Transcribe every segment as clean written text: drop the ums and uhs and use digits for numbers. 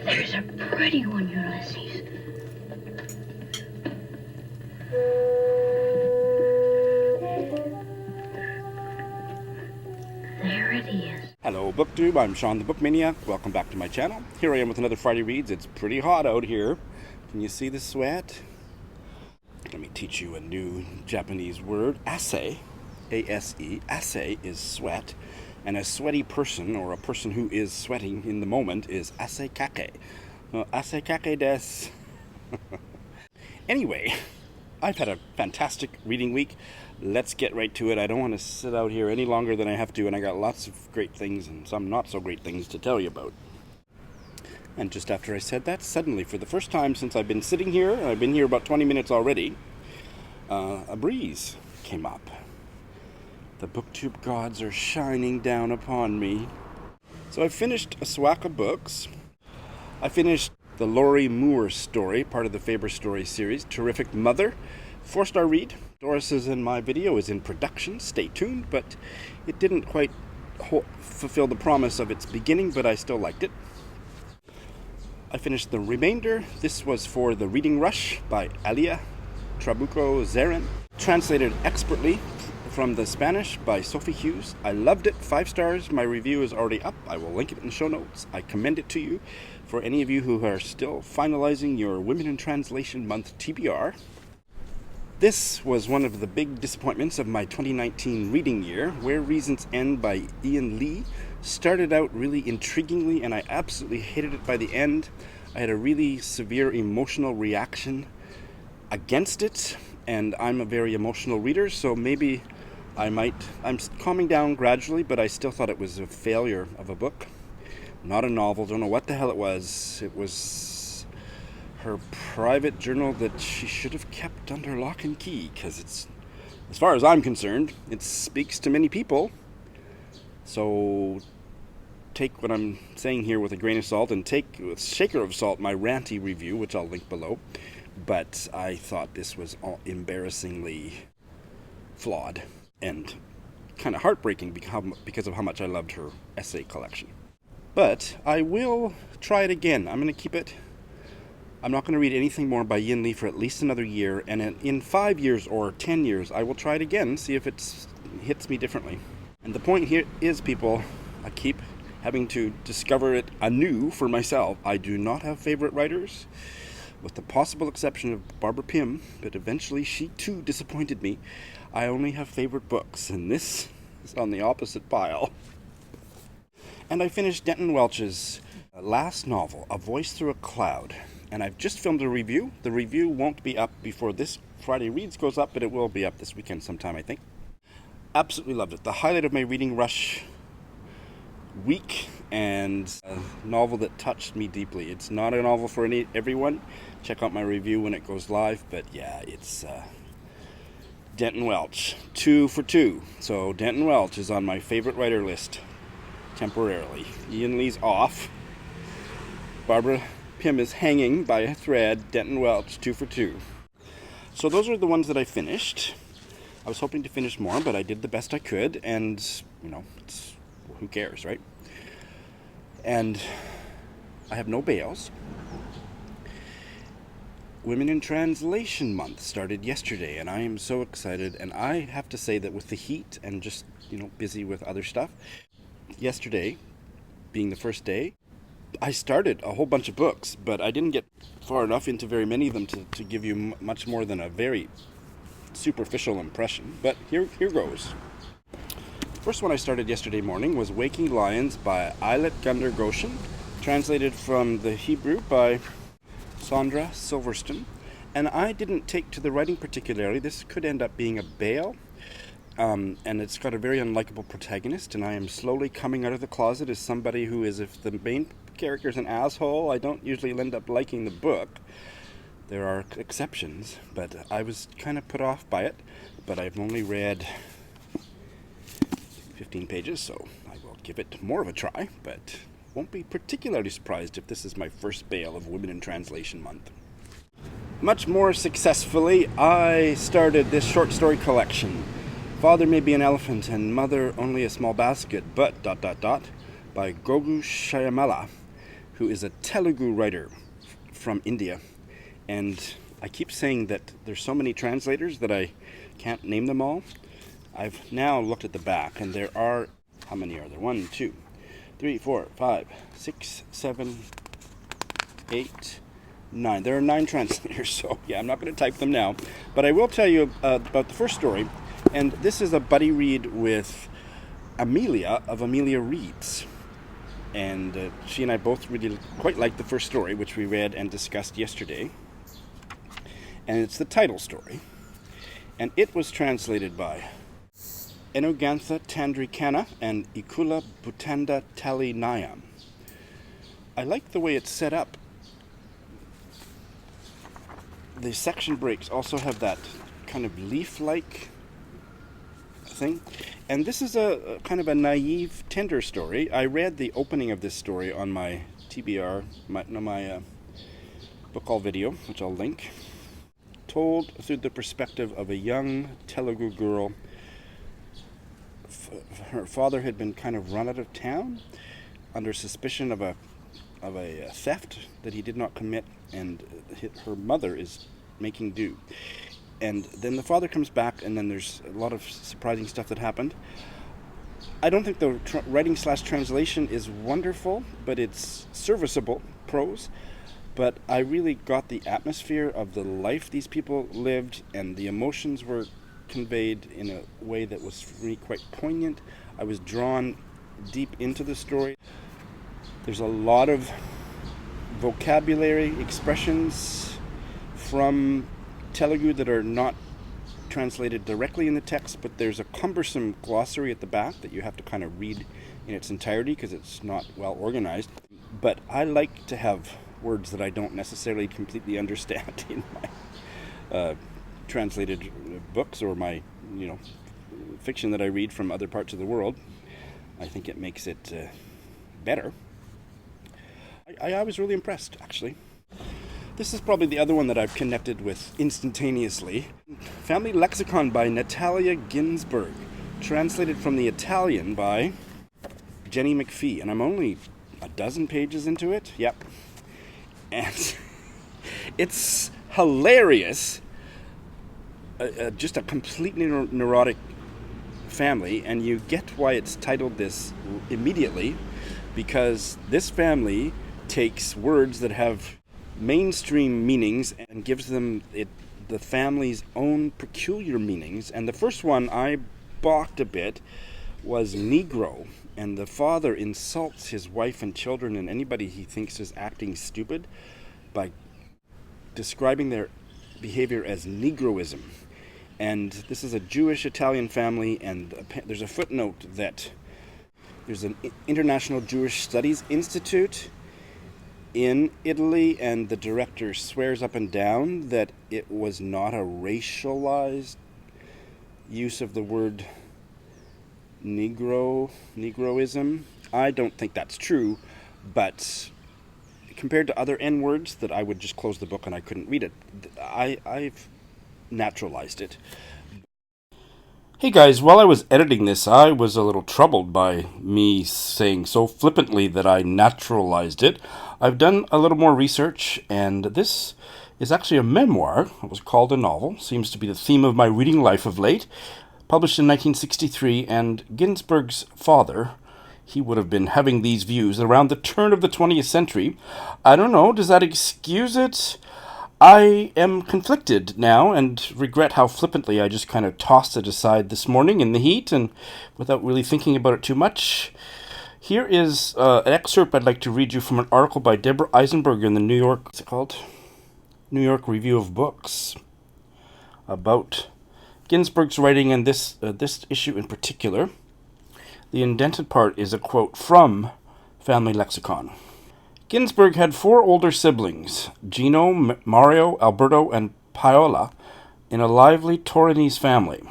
There's a pretty one, Ulysses. There it is. Hello BookTube, I'm Sean the Book Maniac. Welcome back to my channel. Here I am with another Friday Reads. It's pretty hot out here. Can you see the sweat? Let me teach you a new Japanese word. Ase, A-S-E, ase is sweat. And a sweaty person, or a person who is sweating in the moment, is asekake. Asekake desu. Anyway, I've had a fantastic reading week. Let's get right to it. I don't want to sit out here any longer than I have to, and I got lots of great things and some not so great things to tell you about. And just after I said that, suddenly, for the first time since I've been sitting here, and I've been here about 20 minutes already, a breeze came up. The BookTube gods are shining down upon me. So I finished a swack of books. I finished the Lori Moore story, part of the Faber Stories series, Terrific Mother. 4-star read. Doris's in my video is in production. Stay tuned, but it didn't quite fulfill the promise of its beginning, but I still liked it. I finished the remainder. This was for The Reading Rush by Alia Trabuco Zeren, translated expertly from the Spanish by Sophie Hughes. I loved it. 5 stars. My review is already up. I will link it in the show notes. I commend it to you. For any of you who are still finalizing your Women in Translation Month TBR, this was one of the big disappointments of my 2019 reading year. Where Reasons End by Ian Lee started out really intriguingly, and I absolutely hated it by the end. I had a really severe emotional reaction against it, and I'm a very emotional reader, so maybe I'm calming down gradually, but I still thought it was a failure of a book. Not a novel, don't know what the hell it was. It was her private journal that she should have kept under lock and key, because it's, as far as I'm concerned, it speaks to many people. So take what I'm saying here with a grain of salt, and take with a shaker of salt my ranty review, which I'll link below. But I thought this was all embarrassingly flawed and kind of heartbreaking because of how much I loved her essay collection. But I will try it again. I'm going to keep it. I'm not going to read anything more by Yin Lee for at least another year, and in 5 years or 10 years, I will try it again, see if it hits me differently. And the point here is, people, I keep having to discover it anew for myself. I do not have favorite writers, with the possible exception of Barbara Pym, but eventually she too disappointed me. I only have favorite books, and this is on the opposite pile. And I finished Denton Welch's last novel, A Voice Through a Cloud, and I've just filmed a review. The review won't be up before this Friday Reads goes up, but it will be up this weekend sometime, I think. Absolutely loved it. The highlight of my reading rush week, and a novel that touched me deeply. It's not a novel for everyone. Check out my review when it goes live, but yeah, it's Denton Welch, 2 for 2. So Denton Welch is on my favorite writer list temporarily. Ian Lee's off. Barbara Pym is hanging by a thread. Denton Welch, 2 for 2. So those are the ones that I finished. I was hoping to finish more, but I did the best I could, and who cares, right? And I have no bails. Women in Translation Month started yesterday, and I am so excited. And I have to say that with the heat and just, busy with other stuff, yesterday being the first day, I started a whole bunch of books, but I didn't get far enough into very many of them to give you much more than a very superficial impression. But here goes. First one I started yesterday morning was Waking Lions by Eilert Gunder Goshen, translated from the Hebrew by Sandra Silverstone. And I didn't take to the writing particularly. This could end up being a bail. And it's got a very unlikable protagonist, and I am slowly coming out of the closet as somebody who is, if the main character is an asshole, I don't usually end up liking the book. There are exceptions, but I was kind of put off by it. But I've only read 15 pages, so I will give it more of a try, but won't be particularly surprised if this is my first bail of Women in Translation Month. Much more successfully, I started this short story collection, Father May Be an Elephant and Mother Only a Small Basket, but ... by Gogu Shyamala. who is a Telugu writer from India. And I keep saying that there's so many translators that I can't name them all. I've now looked at the back, and there are, how many are there? 1, 2, 3, 4, 5, 6, 7, 8, 9. There are 9 translators, so yeah, I'm not going to type them now. But I will tell you about the first story, and this is a buddy read with Amelia of Amelia Reads. And she and I both really quite liked the first story, which we read and discussed yesterday. And it's the title story. And it was translated by Enogantha Tandrikana and Ikula Butanda Tali Nayam. I like the way it's set up. The section breaks also have that kind of leaf-like thing. And this is a kind of a naive, tender story. I read the opening of this story on my TBR, my book haul video, which I'll link. Told through the perspective of a young Telugu girl. Her father had been kind of run out of town under suspicion of a theft that he did not commit, and her mother is making do. And then the father comes back, and then there's a lot of surprising stuff that happened. I don't think the writing/translation is wonderful, but it's serviceable prose. But I really got the atmosphere of the life these people lived, and the emotions were conveyed in a way that was for me quite poignant. I was drawn deep into the story. There's a lot of vocabulary expressions from Telugu that are not translated directly in the text, but there's a cumbersome glossary at the back that you have to kind of read in its entirety because it's not well organized. But I like to have words that I don't necessarily completely understand in my translated books or my, fiction that I read from other parts of the world. I think it makes it better. I was really impressed, actually. This is probably the other one that I've connected with instantaneously. Family Lexicon by Natalia Ginsburg, translated from the Italian by Jenny McPhee, and I'm only a dozen pages into it. Yep. And it's hilarious. Just a completely neurotic family, and you get why it's titled this immediately, because this family takes words that have mainstream meanings and gives them the family's own peculiar meanings. And the first one I balked a bit was Negro, and the father insults his wife and children and anybody he thinks is acting stupid by describing their behavior as Negroism. And this is a Jewish Italian family, and there's a footnote that there's an International Jewish Studies Institute in Italy, and the director swears up and down that it was not a racialized use of the word Negroism. I don't think that's true, but compared to other N words that I would just close the book and I couldn't read it, I've naturalized it. Hey guys, while I was editing this, I was a little troubled by me saying so flippantly that I naturalized it. I've done a little more research, and this is actually a memoir. It was called a novel. Seems to be the theme of my reading life of late. Published in 1963, and Ginsburg's father, he would have been having these views around the turn of the 20th century. I don't know, does that excuse it? I am conflicted now and regret how flippantly I just kind of tossed it aside this morning in the heat and without really thinking about it too much. Here is an excerpt I'd like to read you from an article by Deborah Eisenberg in the New York Review of Books about Ginsburg's writing, and this issue in particular. The indented part is a quote from Family Lexicon. Ginsburg had 4 older siblings, Gino, Mario, Alberto, and Paola, in a lively Torinese family.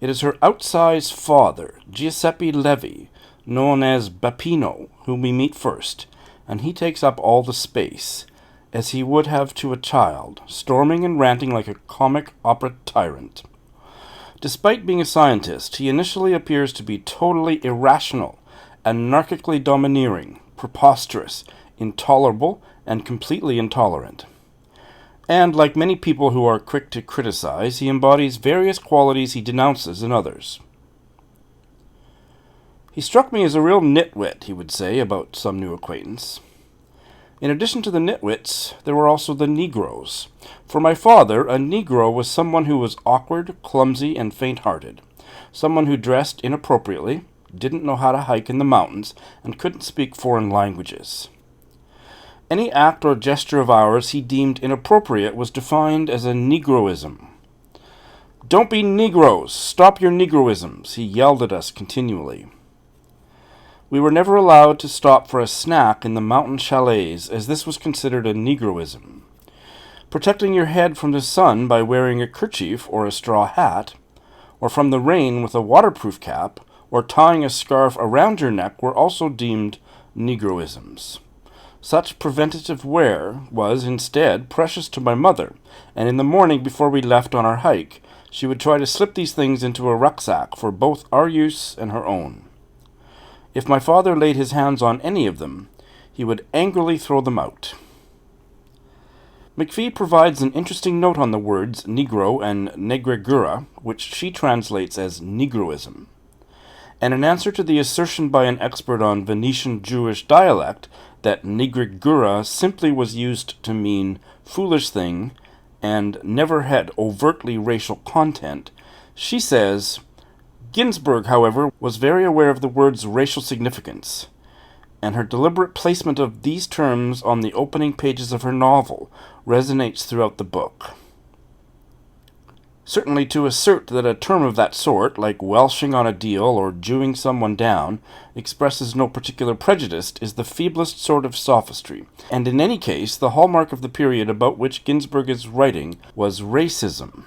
It is her outsized father, Giuseppe Levi, known as Bappino, whom we meet first, and he takes up all the space, as he would have to a child, storming and ranting like a comic opera tyrant. Despite being a scientist, he initially appears to be totally irrational, anarchically domineering, preposterous, intolerable, and completely intolerant. And like many people who are quick to criticize, he embodies various qualities he denounces in others. He struck me as a real nitwit, he would say about some new acquaintance. In addition to the nitwits, there were also the Negroes. For my father, a Negro was someone who was awkward, clumsy, and faint-hearted. Someone who dressed inappropriately, didn't know how to hike in the mountains, and couldn't speak foreign languages. Any act or gesture of ours he deemed inappropriate was defined as a Negroism. "Don't be Negroes! Stop your Negroisms!" he yelled at us continually. We were never allowed to stop for a snack in the mountain chalets, as this was considered a Negroism. Protecting your head from the sun by wearing a kerchief or a straw hat, or from the rain with a waterproof cap, or tying a scarf around your neck were also deemed Negroisms. Such preventative wear was, instead, precious to my mother, and in the morning before we left on our hike, she would try to slip these things into a rucksack for both our use and her own. If my father laid his hands on any of them, he would angrily throw them out. McPhee provides an interesting note on the words Negro and Negrigura, which she translates as Negroism. And in answer to the assertion by an expert on Venetian Jewish dialect that Negrigura simply was used to mean foolish thing and never had overtly racial content, she says, Ginsburg, however, was very aware of the word's racial significance, and her deliberate placement of these terms on the opening pages of her novel resonates throughout the book. Certainly to assert that a term of that sort, like welshing on a deal or Jewing someone down, expresses no particular prejudice is the feeblest sort of sophistry, and in any case the hallmark of the period about which Ginsburg is writing was racism.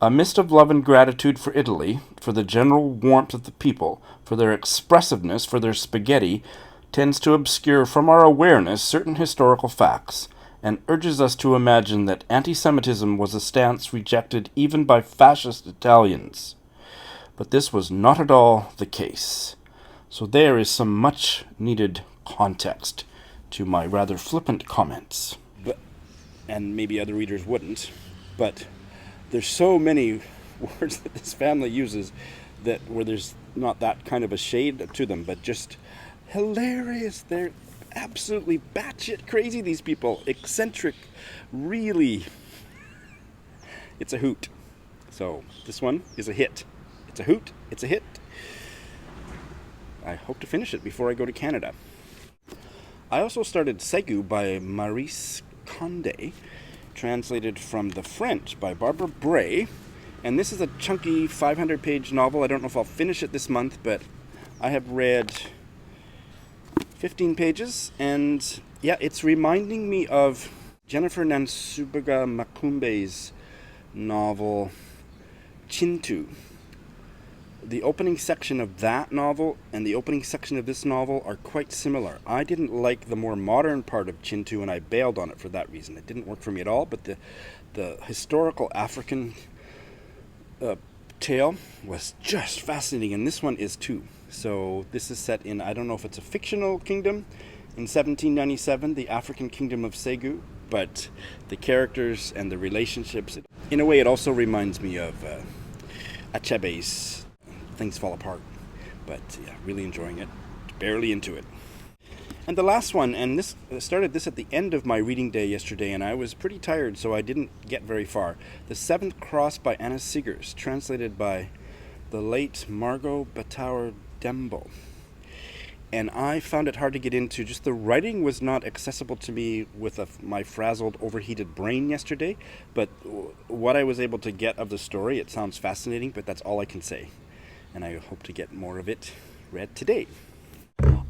A mist of love and gratitude for Italy, for the general warmth of the people, for their expressiveness, for their spaghetti, tends to obscure from our awareness certain historical facts, and urges us to imagine that anti-Semitism was a stance rejected even by fascist Italians. But this was not at all the case. So there is some much-needed context to my rather flippant comments. And maybe other readers wouldn't, but there's so many words that this family uses that where there's not that kind of a shade to them, but just hilarious. They're absolutely batshit crazy, these people. Eccentric, really. It's a hoot. So this one is a hit. It's a hoot. It's a hit. I hope to finish it before I go to Canada. I also started Saygu by Maurice Condé, translated from the French by Barbara Bray, and this is a chunky 500-page novel. I don't know if I'll finish it this month, but I have read 15 pages, and yeah, it's reminding me of Jennifer Nansubuga Makumbe's novel Chintu. The opening section of that novel and the opening section of this novel are quite similar. I didn't like the more modern part of Chintu, and I bailed on it for that reason. It didn't work for me at all, but the historical African tale was just fascinating, and this one is too. So this is set in, I don't know if it's a fictional kingdom, in 1797, the African kingdom of Saygu, but the characters and the relationships, in a way it also reminds me of Achebe's Things Fall Apart. But yeah, really enjoying it. Barely into it. And the last one, and this started this at the end of my reading day yesterday, and I was pretty tired, so I didn't get very far. The Seventh Cross by Anna Siggers, translated by the late Margot Batower Dembo. And I found it hard to get into. Just the writing was not accessible to me with my frazzled, overheated brain yesterday, but what I was able to get of the story, it sounds fascinating, but that's all I can say. And I hope to get more of it read today.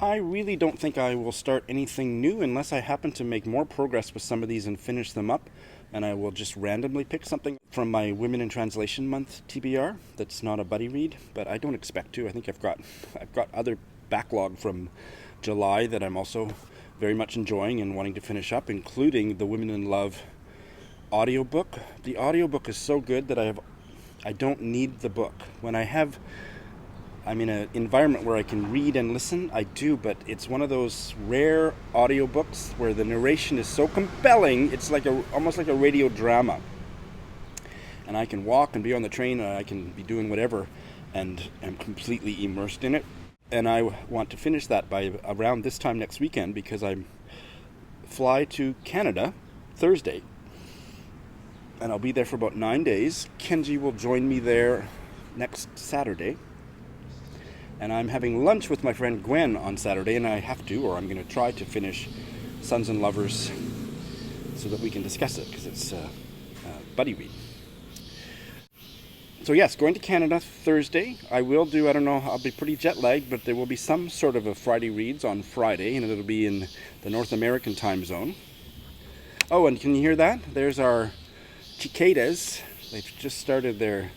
I really don't think I will start anything new unless I happen to make more progress with some of these and finish them up. And I will just randomly pick something from my Women in Translation Month TBR that's not a buddy read, but I don't expect to. I think I've got other backlog from July that I'm also very much enjoying and wanting to finish up, including the Women in Love audiobook. The audiobook is so good that I don't need the book. When I have I'm in an environment where I can read and listen. I do, but it's one of those rare audiobooks where the narration is so compelling, it's like almost like a radio drama. And I can walk and be on the train, and I can be doing whatever, and am completely immersed in it. And I want to finish that by around this time next weekend, because I fly to Canada Thursday. And I'll be there for about 9 days. Kenji will join me there next Saturday. And I'm having lunch with my friend Gwen on Saturday, and I have to, or I'm going to try to finish Sons and Lovers so that we can discuss it, because it's a buddy read. So yes, going to Canada Thursday. I will do, I don't know, I'll be pretty jet lagged, but there will be some sort of a Friday reads on Friday, and it'll be in the North American time zone. Oh, and can you hear that? There's our cicadas. They've just started their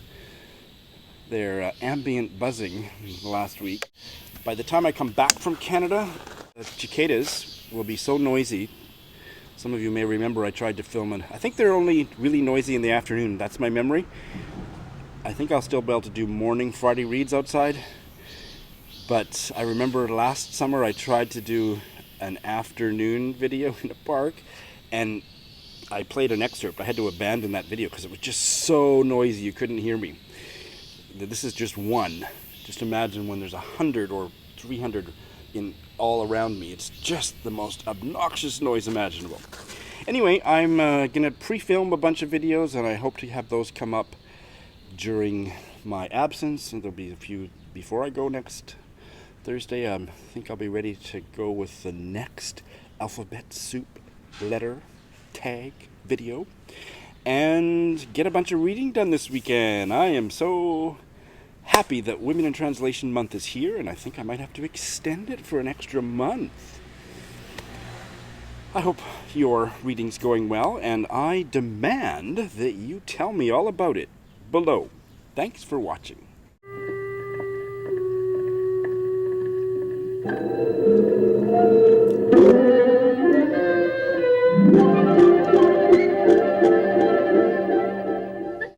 ambient buzzing last week. By the time I come back from Canada, the cicadas will be so noisy. Some of you may remember I tried to film it. I think they're only really noisy in the afternoon. That's my memory. I think I'll still be able to do morning Friday reads outside. But I remember last summer I tried to do an afternoon video in a park, and I played an excerpt. I had to abandon that video because it was just so noisy you couldn't hear me. This is just one. Just imagine when there's 100 or 300 in all around me. It's just the most obnoxious noise imaginable. Anyway, I'm going to pre-film a bunch of videos, and I hope to have those come up during my absence. And there'll be a few before I go next Thursday. I think I'll be ready to go with the next alphabet soup letter tag video and get a bunch of reading done this weekend. I am so happy that Women in Translation Month is here, and I think I might have to extend it for an extra month. I hope your reading's going well, and I demand that you tell me all about it below. Thanks for watching.